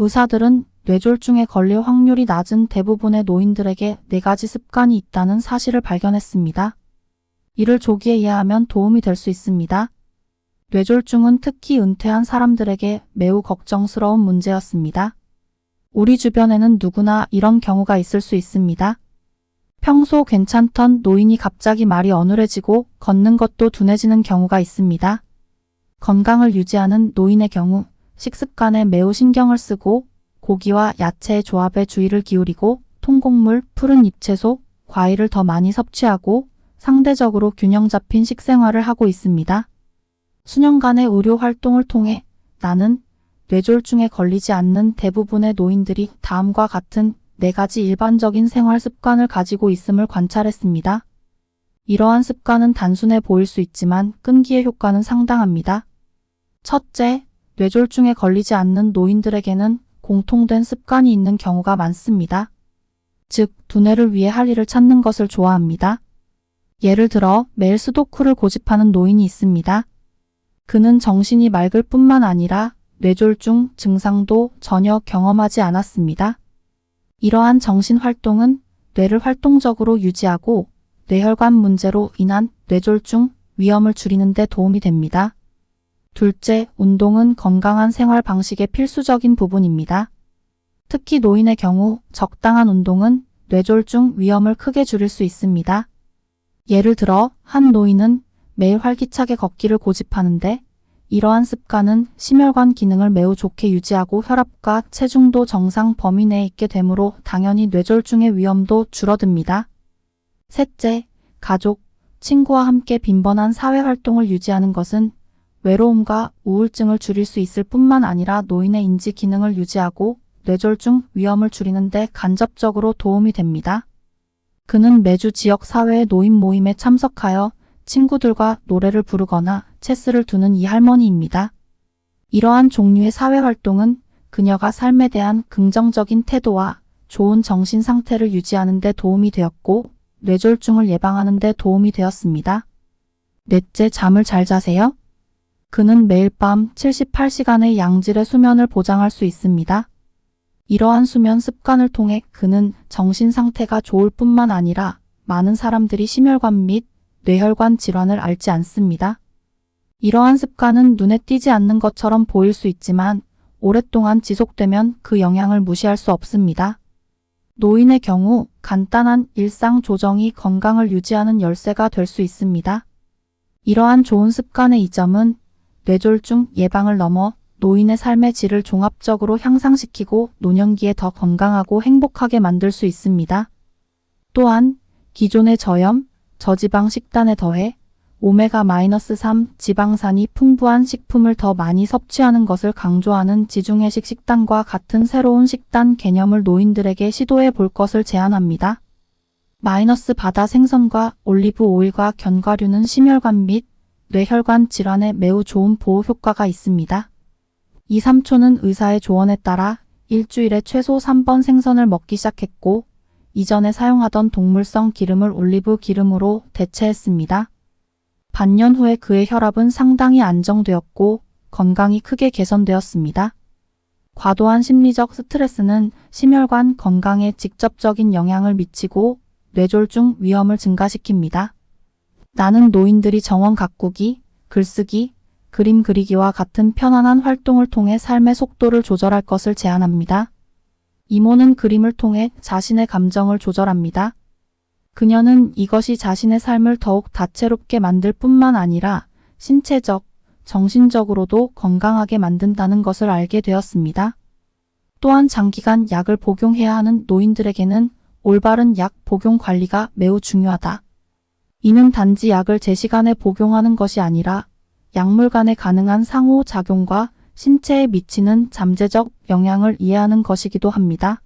의사들은 뇌졸중에 걸릴 확률이 낮은 대부분의 노인들에게 4가지 습관이 있다는 사실을 발견했습니다. 이를 조기에 이해하면 도움이 될 수 있습니다. 뇌졸중은 특히 은퇴한 사람들에게 매우 걱정스러운 문제였습니다. 우리 주변에는 누구나 이런 경우가 있을 수 있습니다. 평소 괜찮던 노인이 갑자기 말이 어눌해지고 걷는 것도 둔해지는 경우가 있습니다. 건강을 유지하는 노인의 경우 식습관에 매우 신경을 쓰고 고기와 야채의 조합에 주의를 기울이고 통곡물, 푸른 잎채소, 과일을 더 많이 섭취하고 상대적으로 균형 잡힌 식생활을 하고 있습니다. 수년간의 의료 활동을 통해 나는 뇌졸중에 걸리지 않는 대부분의 노인들이 다음과 같은 4가지 일반적인 생활 습관을 가지고 있음을 관찰했습니다. 이러한 습관은 단순해 보일 수 있지만 끈기의 효과는 상당합니다. 첫째, 뇌졸중에 걸리지 않는 노인들에게는 공통된 습관이 있는 경우가 많습니다. 즉, 두뇌를 위해 할 일을 찾는 것을 좋아합니다. 예를 들어 매일 수도쿠를 고집하는 노인이 있습니다. 그는 정신이 맑을 뿐만 아니라 뇌졸중 증상도 전혀 경험하지 않았습니다. 이러한 정신활동은 뇌를 활동적으로 유지하고 뇌혈관 문제로 인한 뇌졸중 위험을 줄이는 데 도움이 됩니다. 둘째, 운동은 건강한 생활 방식의 필수적인 부분입니다. 특히 노인의 경우 적당한 운동은 뇌졸중 위험을 크게 줄일 수 있습니다. 예를 들어 한 노인은 매일 활기차게 걷기를 고집하는데 이러한 습관은 심혈관 기능을 매우 좋게 유지하고 혈압과 체중도 정상 범위 내에 있게 되므로 당연히 뇌졸중의 위험도 줄어듭니다. 셋째, 가족, 친구와 함께 빈번한 사회활동을 유지하는 것은 외로움과 우울증을 줄일 수 있을 뿐만 아니라 노인의 인지 기능을 유지하고 뇌졸중 위험을 줄이는 데 간접적으로 도움이 됩니다. 그는 매주 지역 사회의 노인 모임에 참석하여 친구들과 노래를 부르거나 체스를 두는 이 할머니입니다. 이러한 종류의 사회활동은 그녀가 삶에 대한 긍정적인 태도와 좋은 정신 상태를 유지하는 데 도움이 되었고 뇌졸중을 예방하는 데 도움이 되었습니다. 넷째, 잠을 잘 자세요? 그는 매일 밤 78시간의 양질의 수면을 보장할 수 있습니다. 이러한 수면 습관을 통해 그는 정신 상태가 좋을 뿐만 아니라 많은 사람들이 심혈관 및 뇌혈관 질환을 앓지 않습니다. 이러한 습관은 눈에 띄지 않는 것처럼 보일 수 있지만 오랫동안 지속되면 그 영향을 무시할 수 없습니다. 노인의 경우 간단한 일상 조정이 건강을 유지하는 열쇠가 될 수 있습니다. 이러한 좋은 습관의 이점은 뇌졸중 예방을 넘어 노인의 삶의 질을 종합적으로 향상시키고 노년기에 더 건강하고 행복하게 만들 수 있습니다. 또한 기존의 저염, 저지방 식단에 더해 오메가-3 지방산이 풍부한 식품을 더 많이 섭취하는 것을 강조하는 지중해식 식단과 같은 새로운 식단 개념을 노인들에게 시도해 볼 것을 제안합니다. 바다 생선과 올리브 오일과 견과류는 심혈관 및 뇌혈관 질환에 매우 좋은 보호 효과가 있습니다. 이 삼촌은 의사의 조언에 따라 일주일에 최소 3번 생선을 먹기 시작했고 이전에 사용하던 동물성 기름을 올리브 기름으로 대체했습니다. 반년 후에 그의 혈압은 상당히 안정되었고 건강이 크게 개선되었습니다. 과도한 심리적 스트레스는 심혈관 건강에 직접적인 영향을 미치고 뇌졸중 위험을 증가시킵니다. 나는 노인들이 정원 가꾸기, 글쓰기, 그림 그리기와 같은 편안한 활동을 통해 삶의 속도를 조절할 것을 제안합니다. 이모는 그림을 통해 자신의 감정을 조절합니다. 그녀는 이것이 자신의 삶을 더욱 다채롭게 만들 뿐만 아니라 신체적, 정신적으로도 건강하게 만든다는 것을 알게 되었습니다. 또한 장기간 약을 복용해야 하는 노인들에게는 올바른 약 복용 관리가 매우 중요하다. 이는 단지 약을 제 시간에 복용하는 것이 아니라 약물 간의 가능한 상호작용과 신체에 미치는 잠재적 영향을 이해하는 것이기도 합니다.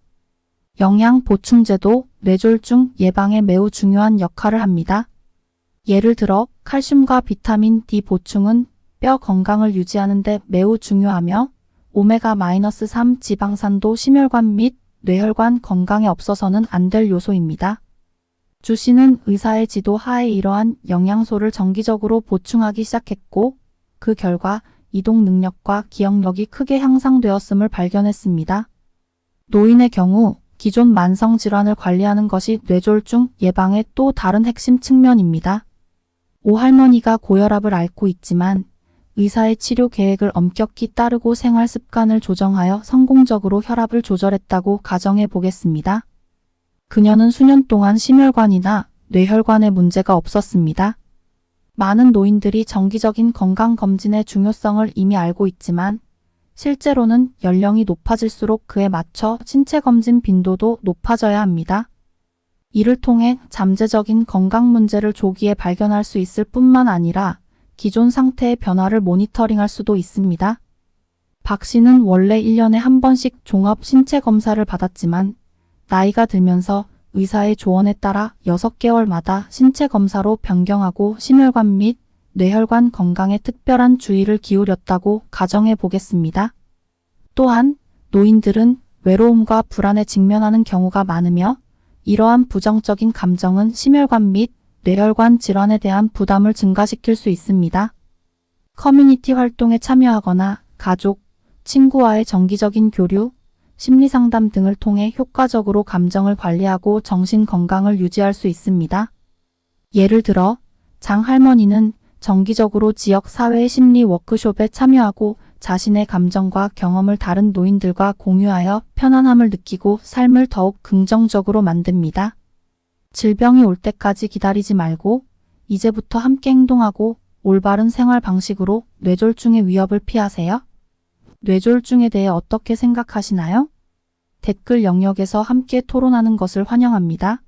영양 보충제도 뇌졸중 예방에 매우 중요한 역할을 합니다. 예를 들어 칼슘과 비타민 D 보충은 뼈 건강을 유지하는 데 매우 중요하며 오메가-3 지방산도 심혈관 및 뇌혈관 건강에 없어서는 안 될 요소입니다. 주 씨는 의사의 지도 하에 이러한 영양소를 정기적으로 보충하기 시작했고 그 결과 이동 능력과 기억력이 크게 향상되었음을 발견했습니다. 노인의 경우 기존 만성 질환을 관리하는 것이 뇌졸중 예방의 또 다른 핵심 측면입니다. 오 할머니가 고혈압을 앓고 있지만 의사의 치료 계획을 엄격히 따르고 생활 습관을 조정하여 성공적으로 혈압을 조절했다고 가정해 보겠습니다. 그녀는 수년 동안 심혈관이나 뇌혈관에 문제가 없었습니다. 많은 노인들이 정기적인 건강검진의 중요성을 이미 알고 있지만 실제로는 연령이 높아질수록 그에 맞춰 신체검진 빈도도 높아져야 합니다. 이를 통해 잠재적인 건강 문제를 조기에 발견할 수 있을 뿐만 아니라 기존 상태의 변화를 모니터링할 수도 있습니다. 박 씨는 원래 1년에 한 번씩 종합 신체 검사를 받았지만 나이가 들면서 의사의 조언에 따라 6개월마다 신체 검사로 변경하고 심혈관 및 뇌혈관 건강에 특별한 주의를 기울였다고 가정해 보겠습니다. 또한 노인들은 외로움과 불안에 직면하는 경우가 많으며 이러한 부정적인 감정은 심혈관 및 뇌혈관 질환에 대한 부담을 증가시킬 수 있습니다. 커뮤니티 활동에 참여하거나 가족, 친구와의 정기적인 교류, 심리상담 등을 통해 효과적으로 감정을 관리하고 정신 건강을 유지할 수 있습니다. 예를 들어 장 할머니는 정기적으로 지역 사회 심리 워크숍에 참여하고 자신의 감정과 경험을 다른 노인들과 공유하여 편안함을 느끼고 삶을 더욱 긍정적으로 만듭니다. 질병이 올 때까지 기다리지 말고 이제부터 함께 행동하고 올바른 생활 방식으로 뇌졸중의 위협을 피하세요. 뇌졸중에 대해 어떻게 생각하시나요? 댓글 영역에서 함께 토론하는 것을 환영합니다.